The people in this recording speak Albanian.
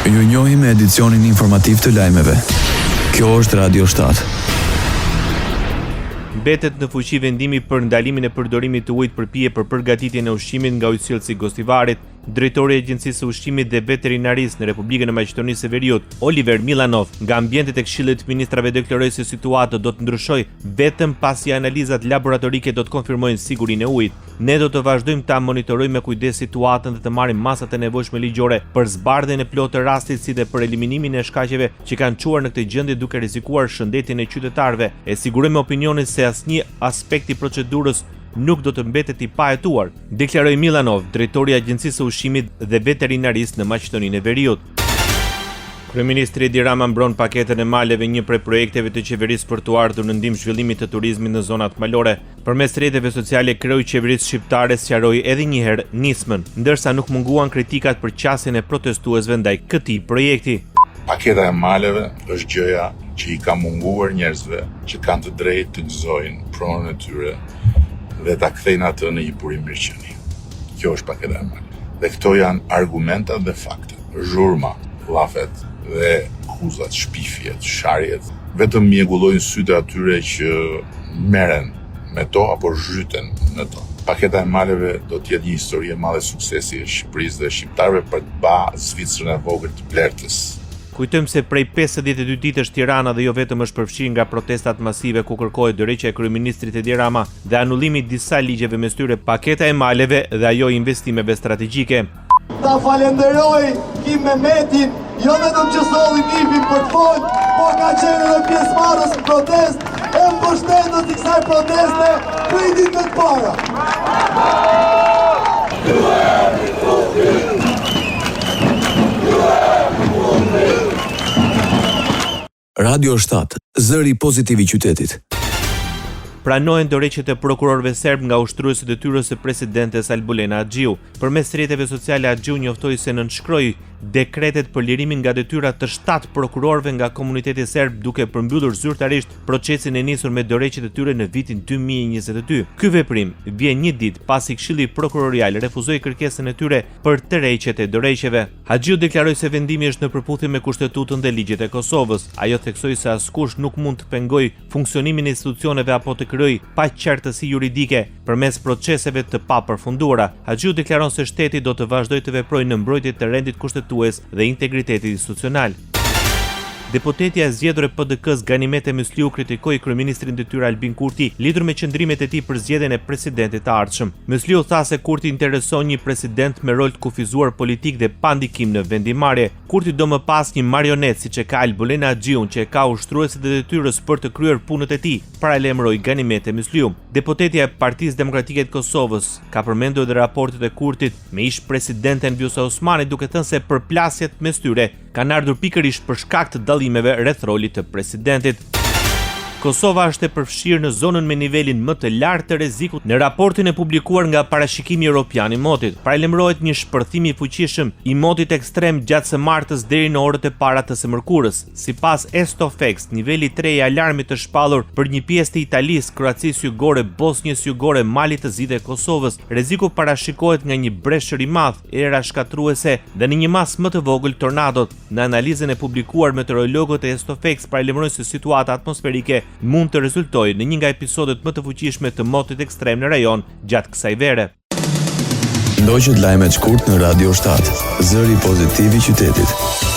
Ju njohim me edicionin informativ të lajmeve. Kjo është Radio 7. Mbetet në fuqi vendimi për ndalimin e përdorimit të ujit për pije për përgatitjen e ushqimit nga ujësillësi Gostivarit. Drejtori i Agjencisë së Ushqimit dhe Veterinarisë në Republikën e Maqedonisë së Veriut, Oliver Milanov, nga ambientet e Këshillit të Ministrave deklaroi se situata do të ndryshojë vetëm pasi analizat laboratorike do të konfirmojnë sigurinë e ujit. Ne do të vazhdojmë ta monitorojmë me kujdes situatën dhe të marrim masat e nevojshme ligjore për zbardhjen e plotë të rastit si dhe për eliminimin e shkaqeve që kanë çuar në këtë gjendje duke rrezikuar shëndetin e qytetarëve. E sigurojmë opinionin se asnjë aspekt i procedurës nuk do të mbetet i pahetuar, deklaroi Milanov, drejtori i Agjencisë së Ushqimit dhe Veterinarisë në Maqedoninë e Veriut. Kryeministri Edi Rama mbron paketën e maleve, një prej projekteve të qeverisë për të ardhur në ndihmë zhvillimit të turizmit në zonat malore. Përmes rrjeteve sociale, kreu i qeverisë shqiptare sqaroi edhe një herë nismën, ndërsa nuk munguan kritikat për qasjen e protestuesve ndaj këtij projekti. Paketa e maleve është gjëja që i ka munguar njerëzve që kanë të drejtë të gëzojnë pronën e tyre dhe ta kthejnë atë në një burim mirëqenie. Kjo është paketa e maleve. Dhe këto janë argumentat dhe faktet. Zhurma, llafet dhe akuzat, shpifjet, sharjet, vetëm mjegullojnë sytë atyre që merren me to apo zhyten në to. Paketa e maleve do të jetë një histori e madhe suksesi e Shqipërisë dhe shqiptarëve për të ba Zvicrën e vogël të Blertës. Kujtojmë se prej 52 ditësh Tirana dhe jo vetëm është përfshirë nga protestat masive ku kërkohet dorëheqja e kryeministrit Edi Rama dhe anulimi disa ligjeve mes tyre paketa e maleve dhe ajo investimeve strategjike. Ta falenderoj Kim Mehmetin, jo vetëm që solli nipin për të folë, por ka qenë edhe pjesëmarrës në protest, e mbështetës i kësaj proteste prej ditëve të para. Radio 7, zëri pozitiv i qytetit. Pranohen dorëheqjet e prokurorëve serb nga ushtruesit e detyrës së presidentes Albulena Axhiu. Përmes rrjeteve sociale Axhiu njoftoi se nënshkroi dekretet për lirimin nga detyra të 7 prokurorëve nga komuniteti serb, duke përmbyllur zyrtarisht procesin e nisur me dorëheqjet e tyre në vitin 2022. Ky veprim vjen një ditë pasi Këshilli Prokurorial refuzoi kërkesën e tyre për tërheqjet e dorëheqjeve. Axhiu deklaroi se vendimi është në përputhje me kushtetutën dhe ligjet e Kosovës. Ajo theksoi se askush nuk mund të pengojë funksionimin e institucioneve apo të krijojë paqartësi juridike përmes proceseve të papërfunduara. Axhiu deklaron se shteti do të vazhdojë të veprojë në mbrojtje të rendit kushtetues dhe integritetit institucional. Deputetja e zgjedhur e PDK-s Ganimete Mysliu kritikoi kryeministrin detyra Albin Kurti lidhur me qëndrimet e tij për zgjedhjen e presidentit të ardhshëm. Mysliu tha se Kurti intereson një president me rol të kufizuar politik dhe pa ndikim në vendimarrje. Kurti do më pas një marionet siç e ka Albulena Axhiu që e ka ushtruesit e detyrës për të kryer punët e tij, paralajmëroi Ganimete Mysliu. Deputetja e Partisë Demokratike të Kosovës ka përmendur edhe raportet e Kurtit me ish presidenten Vjosa Osmani, duke thënë se përplasjet mes tyre kanë ardhur pikërisht për shkak të dallimeve rreth rolit të presidentit. Kosova është e përfshirë në zonën me nivelin më të lartë të rrezikut në raportin e publikuar nga Parashikimi Evropian i motit. Paralajmërohet një shpërthim i fuqishëm i motit ekstrem gjatë së martës deri në orët e para të së mërkurës. Sipas Estofex, niveli 3 i alarmit të shpallur për një pjesë të Italisë, Kroacisë Jugore, Bosnjës Jugore, Malit të Zi dhe Kosovës. Rreziku parashikohet nga një breshër i madh, era shkatruese dhe në një mas më të vogël tornadot. Në analizën e publikuar, meteorologët e Estofex paralajmërojnë se situata atmosferike mund të rezultojë në një nga episodet më të fuqishme të motit ekstrem në rajon gjatë kësaj vere. Ndoqët lajmet shkurt në Radio 7, zëri pozitiv i qytetit.